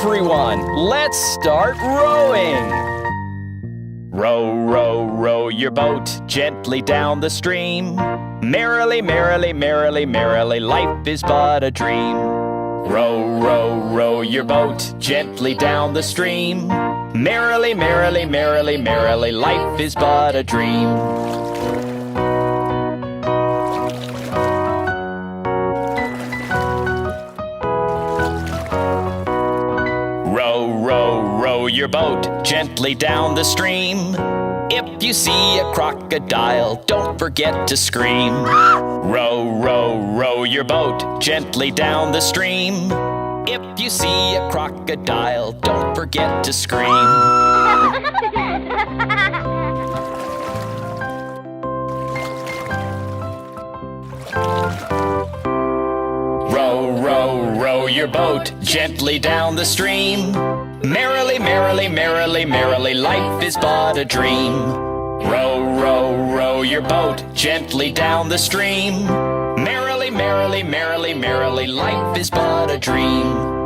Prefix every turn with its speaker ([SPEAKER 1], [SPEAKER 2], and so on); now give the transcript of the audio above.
[SPEAKER 1] everyone, let's start rowing. Row, row, row your boat gently down the stream. Merrily, merrily, merrily, merrily, life is but a dream. Row, row, row your boat gently down the stream. Merrily, merrily, merrily, merrily, life is but a dream. Row, row, row your boat gently down the stream. If you see a crocodile, don't forget to scream. Row, row, row your boat gently down the stream. If you see a crocodile, don't forget to scream. Row, row, row your boat gently down the stream. Merrily, merrily, merrily, merrily, life is but a dream. Row, row, row your boat gently down the stream. Merrily, merrily, merrily, merrily, life is but a dream.